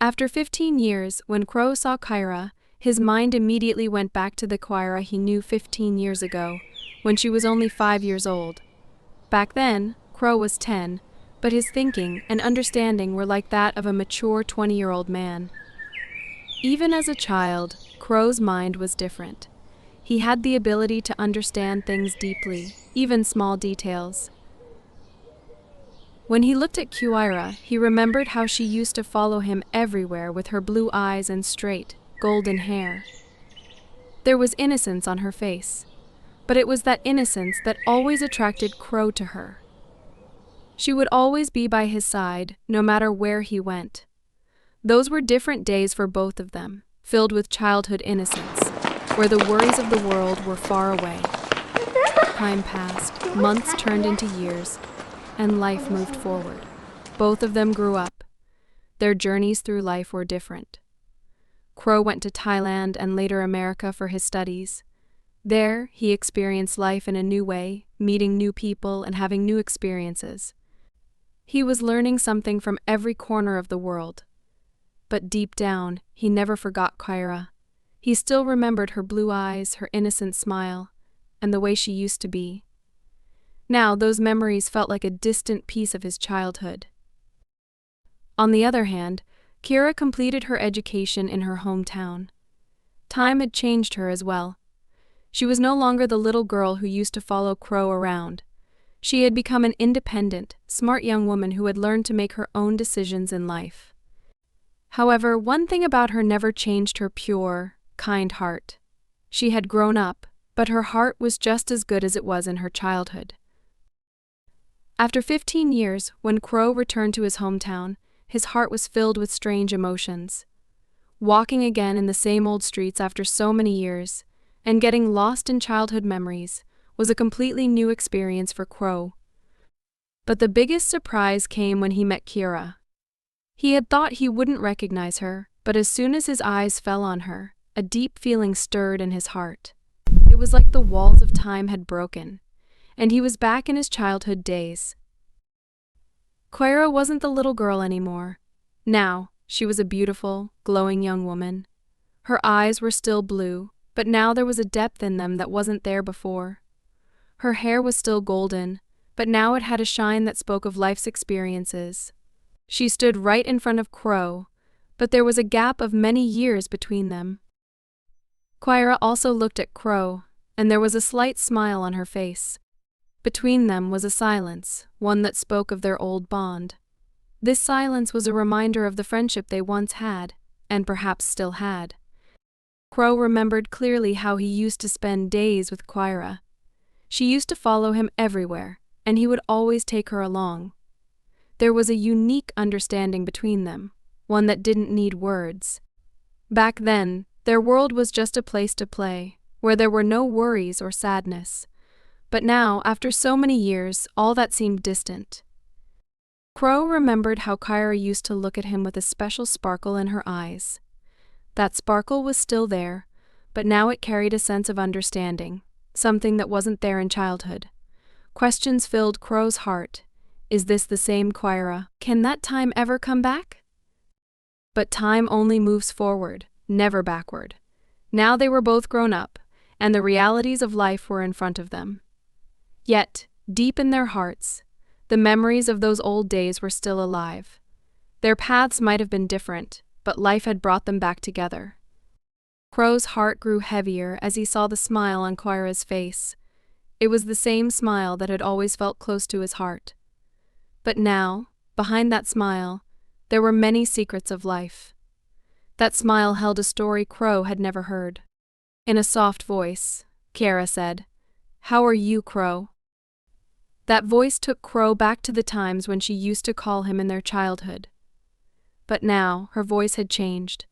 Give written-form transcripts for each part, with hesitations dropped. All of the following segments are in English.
After 15 years, when Quro saw Qaira, his mind immediately went back to the Qaira he knew 15 years ago, when she was only 5 years old. Back then, Quro was 10, but his thinking and understanding were like that of a mature 20-year-old man. Even as a child, Quro's mind was different. He had the ability to understand things deeply, even small details. When he looked at Qaira, he remembered how she used to follow him everywhere with her blue eyes and straight, golden hair. There was innocence on her face, but it was that innocence that always attracted Quro to her. She would always be by his side, no matter where he went. Those were different days for both of them, filled with childhood innocence, where the worries of the world were far away. Time passed, months turned into years, and life moved forward. Both of them grew up. Their journeys through life were different. Quro went to Thailand and later America for his studies. There, he experienced life in a new way, meeting new people and having new experiences. He was learning something from every corner of the world. But deep down, he never forgot Qaira. He still remembered her blue eyes, her innocent smile, and the way she used to be. Now, those memories felt like a distant piece of his childhood. On the other hand, Qaira completed her education in her hometown. Time had changed her as well. She was no longer the little girl who used to follow Quro around. She had become an independent, smart young woman who had learned to make her own decisions in life. However, one thing about her never changed her pure, kind heart. She had grown up, but her heart was just as good as it was in her childhood. After 15 years, when Quro returned to his hometown, his heart was filled with strange emotions. Walking again in the same old streets after so many years, and getting lost in childhood memories, was a completely new experience for Quro. But the biggest surprise came when he met Qaira. He had thought he wouldn't recognize her, but as soon as his eyes fell on her, a deep feeling stirred in his heart. It was like the walls of time had broken, and he was back in his childhood days. Qaira wasn't the little girl anymore. Now, she was a beautiful, glowing young woman. Her eyes were still blue, but now there was a depth in them that wasn't there before. Her hair was still golden, but now it had a shine that spoke of life's experiences. She stood right in front of Quro, but there was a gap of many years between them. Qaira also looked at Quro, and there was a slight smile on her face. Between them was a silence, one that spoke of their old bond. This silence was a reminder of the friendship they once had, and perhaps still had. Quro remembered clearly how he used to spend days with Qaira. She used to follow him everywhere, and he would always take her along. There was a unique understanding between them, one that didn't need words. Back then, their world was just a place to play, where there were no worries or sadness. But now, after so many years, all that seemed distant. Quro remembered how Qaira used to look at him with a special sparkle in her eyes. That sparkle was still there, but now it carried a sense of understanding, something that wasn't there in childhood. Questions filled Quro's heart. Is this the same Qaira? Can that time ever come back? But time only moves forward, never backward. Now they were both grown up, and the realities of life were in front of them. Yet, deep in their hearts, the memories of those old days were still alive. Their paths might have been different, but life had brought them back together. Quro's heart grew heavier as he saw the smile on Qaira's face. It was the same smile that had always felt close to his heart. But now, behind that smile, there were many secrets of life. That smile held a story Quro had never heard. In a soft voice, Qaira said, "How are you, Quro?" That voice took Quro back to the times when she used to call him in their childhood. But now, her voice had changed.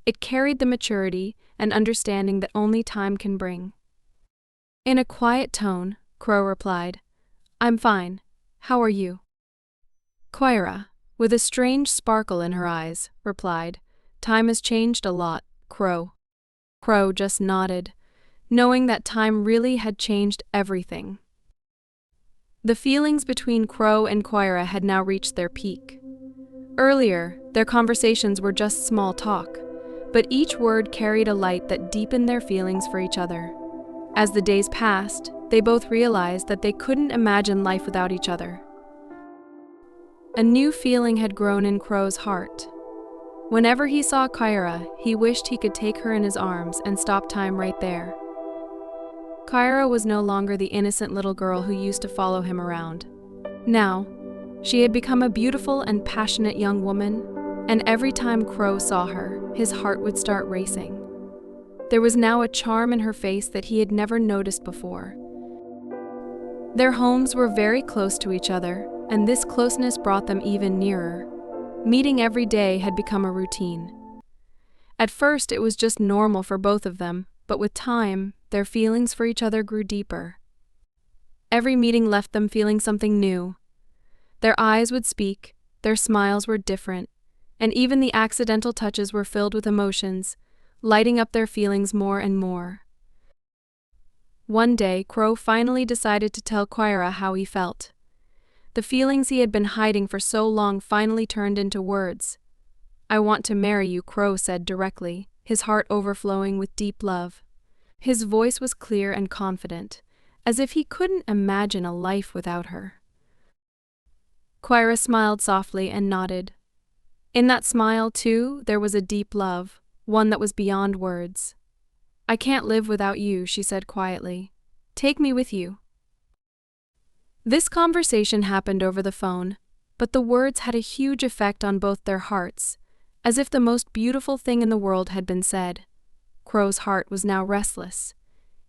It carried the maturity and understanding that only time can bring. In a quiet tone, Quro replied, "I'm fine. How are you?" Qaira, with a strange sparkle in her eyes, replied, "Time has changed a lot, Quro." Quro just nodded, knowing that time really had changed everything. The feelings between Quro and Qaira had now reached their peak. Earlier, their conversations were just small talk, but each word carried a light that deepened their feelings for each other. As the days passed, they both realized that they couldn't imagine life without each other. A new feeling had grown in Quro's heart. Whenever he saw Qaira, he wished he could take her in his arms and stop time right there. Qaira was no longer the innocent little girl who used to follow him around. Now, she had become a beautiful and passionate young woman, and every time Quro saw her, his heart would start racing. There was now a charm in her face that he had never noticed before. Their homes were very close to each other, and this closeness brought them even nearer. Meeting every day had become a routine. At first, it was just normal for both of them, but with time, their feelings for each other grew deeper. Every meeting left them feeling something new. Their eyes would speak, their smiles were different, and even the accidental touches were filled with emotions, lighting up their feelings more and more. One day, Quro finally decided to tell Qaira how he felt. The feelings he had been hiding for so long finally turned into words. "I want to marry you," Quro said directly, his heart overflowing with deep love. His voice was clear and confident, as if he couldn't imagine a life without her. Qaira smiled softly and nodded. In that smile, too, there was a deep love, one that was beyond words. "I can't live without you," she said quietly. "Take me with you." This conversation happened over the phone, but the words had a huge effect on both their hearts, as if the most beautiful thing in the world had been said. Quro's heart was now restless.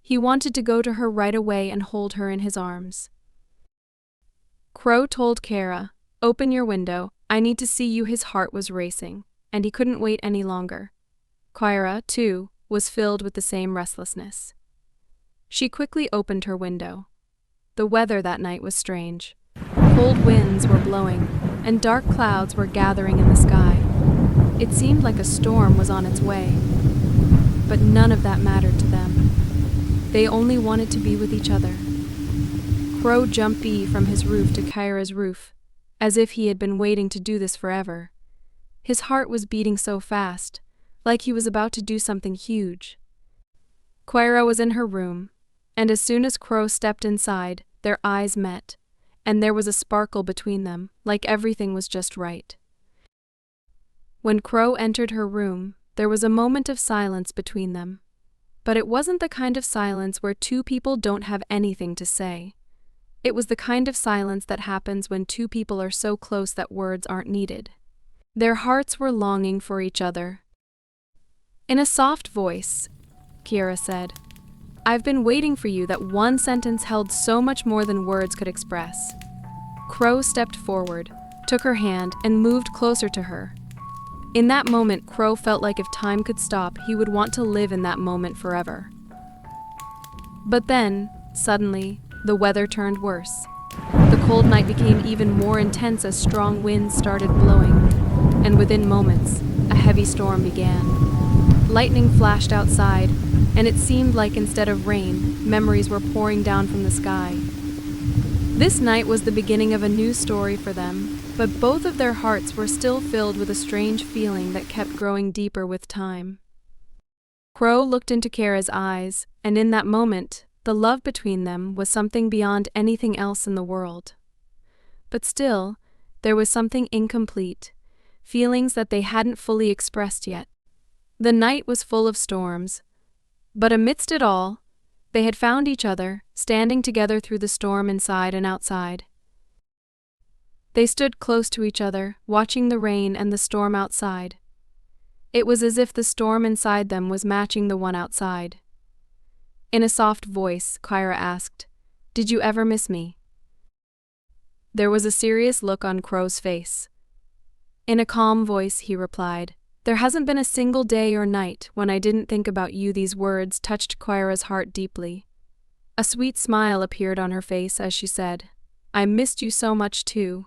He wanted to go to her right away and hold her in his arms. Quro told Qaira, "Open your window, I need to see you." His heart was racing, and he couldn't wait any longer. Qaira, too, was filled with the same restlessness. She quickly opened her window. The weather that night was strange. Cold winds were blowing, and dark clouds were gathering in the sky. It seemed like a storm was on its way. But none of that mattered to them. They only wanted to be with each other. Quro jumped from his roof to Qaira's roof, as if he had been waiting to do this forever. His heart was beating so fast, like he was about to do something huge. Qaira was in her room, and as soon as Quro stepped inside, their eyes met, and there was a sparkle between them, like everything was just right. When Quro entered her room, there was a moment of silence between them. But it wasn't the kind of silence where two people don't have anything to say. It was the kind of silence that happens when two people are so close that words aren't needed. Their hearts were longing for each other. In a soft voice, Qaira said, "I've been waiting for you." That one sentence held so much more than words could express. Quro stepped forward, took her hand, and moved closer to her. In that moment, Quro felt like if time could stop, he would want to live in that moment forever. But then, suddenly, the weather turned worse. The cold night became even more intense as strong winds started blowing, and within moments, a heavy storm began. Lightning flashed outside, and it seemed like instead of rain, memories were pouring down from the sky. This night was the beginning of a new story for them, but both of their hearts were still filled with a strange feeling that kept growing deeper with time. Quro looked into Qaira's eyes, and in that moment, the love between them was something beyond anything else in the world. But still, there was something incomplete, feelings that they hadn't fully expressed yet. The night was full of storms, but amidst it all, they had found each other, standing together through the storm inside and outside. They stood close to each other, watching the rain and the storm outside. It was as if the storm inside them was matching the one outside. In a soft voice, Qaira asked, "Did you ever miss me?" There was a serious look on Quro's face. In a calm voice, he replied, "There hasn't been a single day or night when I didn't think about you." These words touched Qaira's heart deeply. A sweet smile appeared on her face as she said, "I missed you so much too."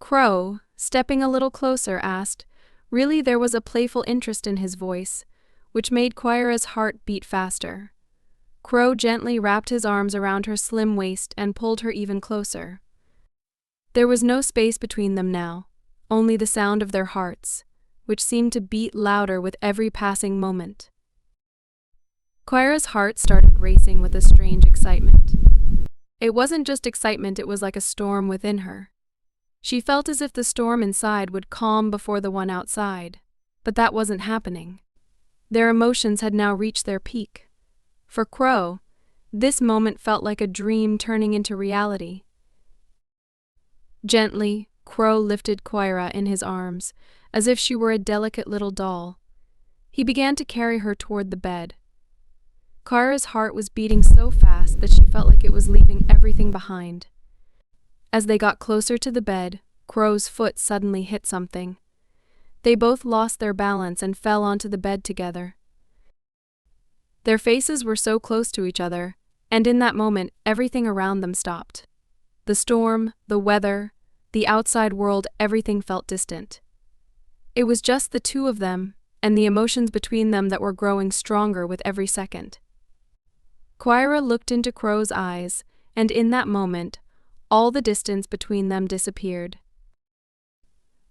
Quro, stepping a little closer, asked, "Really?" There was a playful interest in his voice, which made Qaira's heart beat faster. Quro gently wrapped his arms around her slim waist and pulled her even closer. There was no space between them now, only the sound of their hearts, which seemed to beat louder with every passing moment. Qaira's heart started racing with a strange excitement. It wasn't just excitement, it was like a storm within her. She felt as if the storm inside would calm before the one outside, but that wasn't happening. Their emotions had now reached their peak. For Quro, this moment felt like a dream turning into reality. Gently, Quro lifted Qaira in his arms, as if she were a delicate little doll. He began to carry her toward the bed. Qaira's heart was beating so fast that she felt like it was leaving everything behind. As they got closer to the bed, Quro's foot suddenly hit something. They both lost their balance and fell onto the bed together. Their faces were so close to each other, and in that moment, everything around them stopped. The storm, the weather, the outside world, everything felt distant. It was just the two of them, and the emotions between them that were growing stronger with every second. Qaira looked into Quro's eyes, and in that moment, all the distance between them disappeared.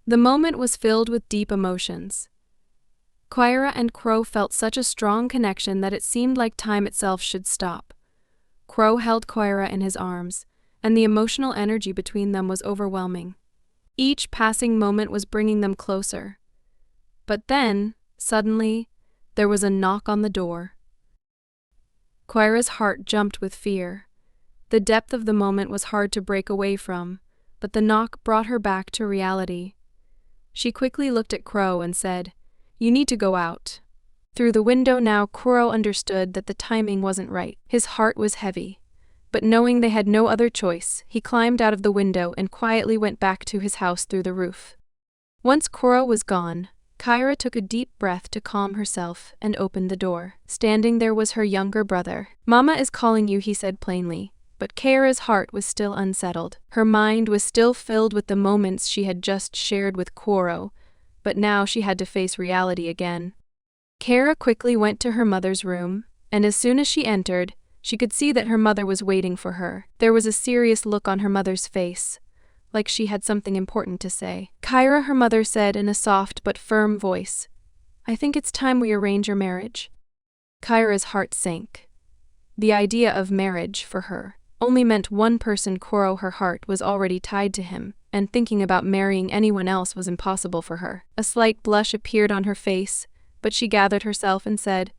The moment was filled with deep emotions. Qaira and Quro felt such a strong connection that it seemed like time itself should stop. Quro held Qaira in his arms, and the emotional energy between them was overwhelming. Each passing moment was bringing them closer. But then, suddenly, there was a knock on the door. Qaira's heart jumped with fear. The depth of the moment was hard to break away from, but the knock brought her back to reality. She quickly looked at Quro and said, "You need to go out." Through the window now, Quro understood that the timing wasn't right. His heart was heavy. But knowing they had no other choice, he climbed out of the window and quietly went back to his house through the roof. Once Quro was gone, Qaira took a deep breath to calm herself and opened the door. Standing there was her younger brother. "Mama is calling you," he said plainly, but Qaira's heart was still unsettled. Her mind was still filled with the moments she had just shared with Quro, but now she had to face reality again. Qaira quickly went to her mother's room, and as soon as she entered, she could see that her mother was waiting for her. There was a serious look on her mother's face, like she had something important to say. "Qaira," her mother said in a soft but firm voice, "I think it's time we arrange your marriage." Qaira's heart sank. The idea of marriage, for her, only meant one person. Quro, her heart was already tied to him, and thinking about marrying anyone else was impossible for her. A slight blush appeared on her face, but she gathered herself and said,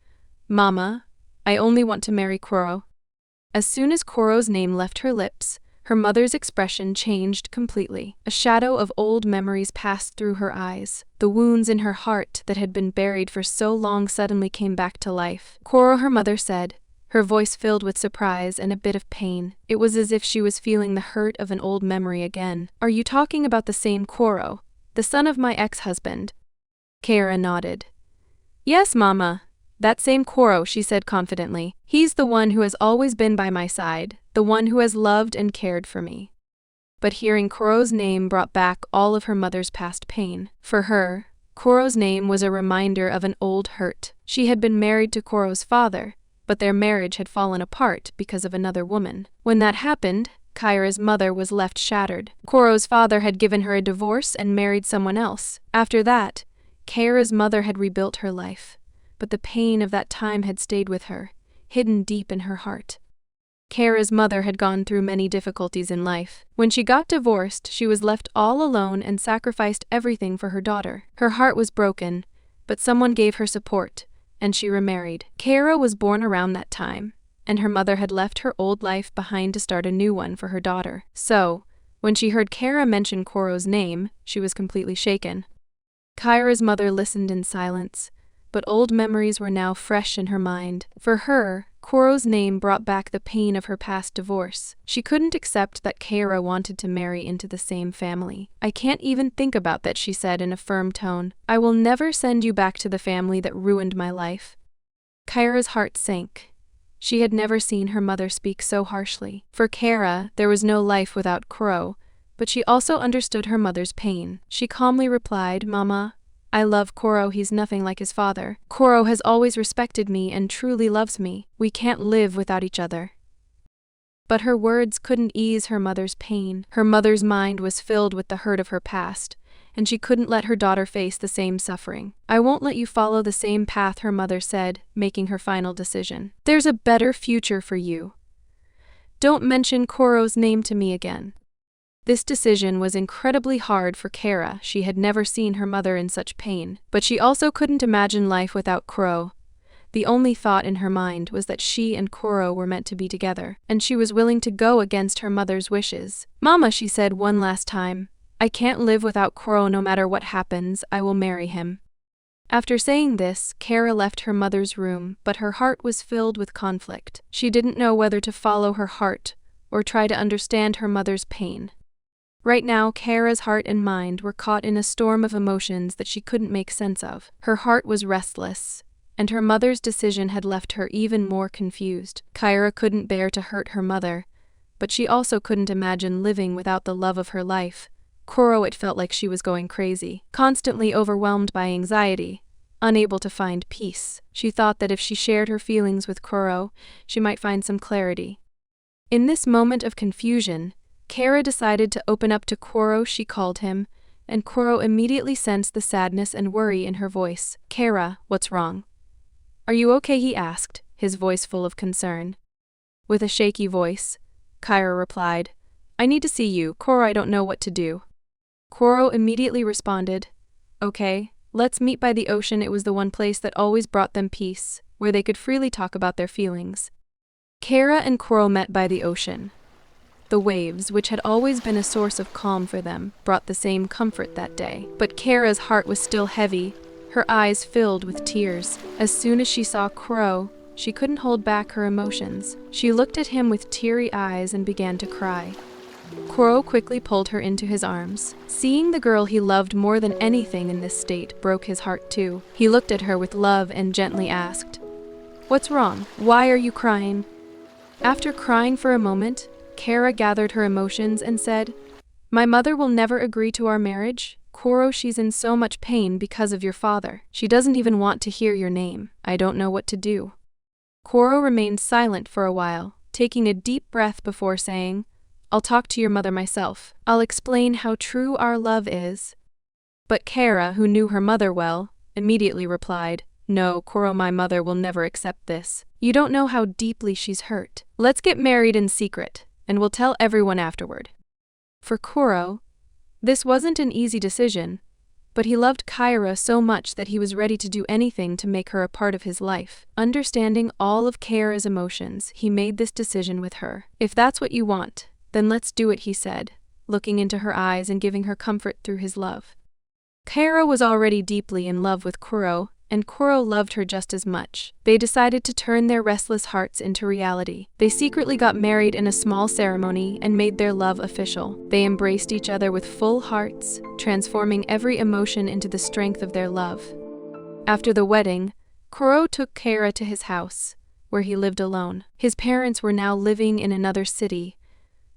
"Mama, I only want to marry Quro." As soon as Quro's name left her lips, her mother's expression changed completely. A shadow of old memories passed through her eyes. The wounds in her heart that had been buried for so long suddenly came back to life. "Quro," her mother said, her voice filled with surprise and a bit of pain. It was as if she was feeling the hurt of an old memory again. "Are you talking about the same Quro, the son of my ex-husband?" Qaira nodded. "Yes, Mama. That same Quro," she said confidently. "He's the one who has always been by my side, the one who has loved and cared for me." But hearing Quro's name brought back all of her mother's past pain. For her, Quro's name was a reminder of an old hurt. She had been married to Quro's father, but their marriage had fallen apart because of another woman. When that happened, Qaira's mother was left shattered. Quro's father had given her a divorce and married someone else. After that, Qaira's mother had rebuilt her life. But the pain of that time had stayed with her, hidden deep in her heart. Qaira's mother had gone through many difficulties in life. When she got divorced, she was left all alone and sacrificed everything for her daughter. Her heart was broken, but someone gave her support, and she remarried. Qaira was born around that time, and her mother had left her old life behind to start a new one for her daughter. So, when she heard Qaira mention Quro's name, she was completely shaken. Qaira's mother listened in silence, but old memories were now fresh in her mind. For her, Quro's name brought back the pain of her past divorce. She couldn't accept that Qaira wanted to marry into the same family. "I can't even think about that," she said in a firm tone. "I will never send you back to the family that ruined my life." Qaira's heart sank. She had never seen her mother speak so harshly. For Qaira, there was no life without Quro, but she also understood her mother's pain. She calmly replied, "Mama, I love Quro. He's nothing like his father. Quro has always respected me and truly loves me. We can't live without each other." But her words couldn't ease her mother's pain. Her mother's mind was filled with the hurt of her past, and she couldn't let her daughter face the same suffering. "I won't let you follow the same path," her mother said, making her final decision. "There's a better future for you. Don't mention Quro's name to me again." This decision was incredibly hard for Qaira. She had never seen her mother in such pain, but she also couldn't imagine life without Quro. The only thought in her mind was that she and Quro were meant to be together, and she was willing to go against her mother's wishes. "Mama," she said one last time, "I can't live without Quro. No matter what happens, I will marry him." After saying this, Qaira left her mother's room, but her heart was filled with conflict. She didn't know whether to follow her heart or try to understand her mother's pain. Right now, Qaira's heart and mind were caught in a storm of emotions that she couldn't make sense of. Her heart was restless, and her mother's decision had left her even more confused. Qaira couldn't bear to hurt her mother, but she also couldn't imagine living without the love of her life. Quro, it felt like she was going crazy, constantly overwhelmed by anxiety, unable to find peace. She thought that if she shared her feelings with Quro, she might find some clarity. In this moment of confusion, Qaira decided to open up to Quro. She called him, and Quro immediately sensed the sadness and worry in her voice. "Qaira, what's wrong? Are you okay?" he asked, his voice full of concern. With a shaky voice, Qaira replied, "I need to see you, Quro. I don't know what to do." Quro immediately responded, "Okay, let's meet by the ocean." It was the one place that always brought them peace, where they could freely talk about their feelings. Qaira and Quro met by the ocean. The waves, which had always been a source of calm for them, brought the same comfort that day. But Qaira's heart was still heavy, her eyes filled with tears. As soon as she saw Quro, she couldn't hold back her emotions. She looked at him with teary eyes and began to cry. Quro quickly pulled her into his arms. Seeing the girl he loved more than anything in this state broke his heart too. He looked at her with love and gently asked, "What's wrong? Why are you crying?" After crying for a moment, Qaira gathered her emotions and said, "My mother will never agree to our marriage. Quro, she's in so much pain because of your father. She doesn't even want to hear your name. I don't know what to do." Quro remained silent for a while, taking a deep breath before saying, "I'll talk to your mother myself. I'll explain how true our love is." But Qaira, who knew her mother well, immediately replied, "No, Quro, my mother will never accept this. You don't know how deeply she's hurt. Let's get married in secret, and we'll tell everyone afterward." For Quro, this wasn't an easy decision, but he loved Qaira so much that he was ready to do anything to make her a part of his life. Understanding all of Qaira's emotions, he made this decision with her. "If that's what you want, then let's do it," he said, looking into her eyes and giving her comfort through his love. Qaira was already deeply in love with Quro, and Quro loved her just as much. They decided to turn their restless hearts into reality. They secretly got married in a small ceremony and made their love official. They embraced each other with full hearts, transforming every emotion into the strength of their love. After the wedding, Quro took Qaira to his house, where he lived alone. His parents were now living in another city,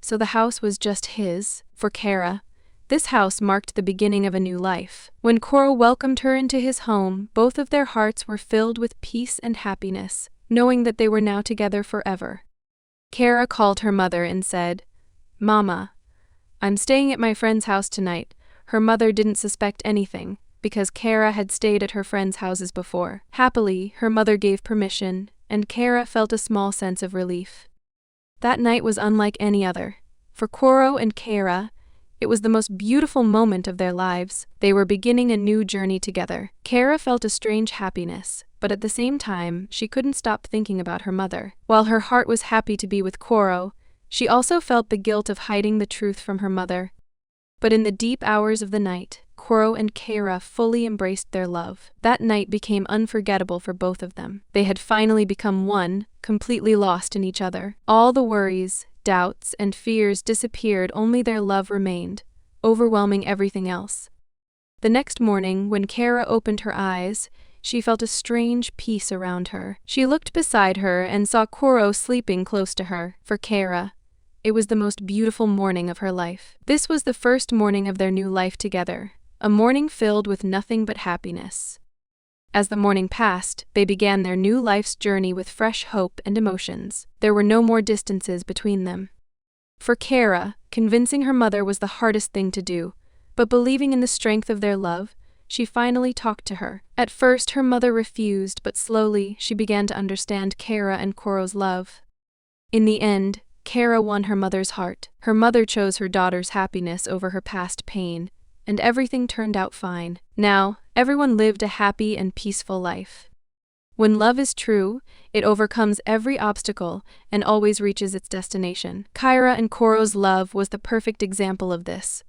so the house was just his. For Qaira, this house marked the beginning of a new life. When Quro welcomed her into his home, both of their hearts were filled with peace and happiness, knowing that they were now together forever. Qaira called her mother and said, "Mama, I'm staying at my friend's house tonight." Her mother didn't suspect anything, because Qaira had stayed at her friends' houses before. Happily, her mother gave permission, and Qaira felt a small sense of relief. That night was unlike any other. For Quro and Qaira, it was the most beautiful moment of their lives. They were beginning a new journey together. Qaira felt a strange happiness, but at the same time, she couldn't stop thinking about her mother. While her heart was happy to be with Quro, she also felt the guilt of hiding the truth from her mother. But in the deep hours of the night, Quro and Qaira fully embraced their love. That night became unforgettable for both of them. They had finally become one, completely lost in each other. All the worries, doubts, and fears disappeared, only their love remained, overwhelming everything else. The next morning, when Qaira opened her eyes, she felt a strange peace around her. She looked beside her and saw Quro sleeping close to her. For Qaira, it was the most beautiful morning of her life. This was the first morning of their new life together, a morning filled with nothing but happiness. As the morning passed, they began their new life's journey with fresh hope and emotions. There were no more distances between them. For Qaira, convincing her mother was the hardest thing to do, But believing in the strength of their love, she finally talked to her. At first, her mother refused, but slowly she began to understand Qaira and Quro's love. In the end, Qaira won her mother's heart. Her mother chose her daughter's happiness over her past pain, and everything turned out fine. Now, everyone lived a happy and peaceful life. When love is true, it overcomes every obstacle and always reaches its destination. Qaira and Quro's love was the perfect example of this.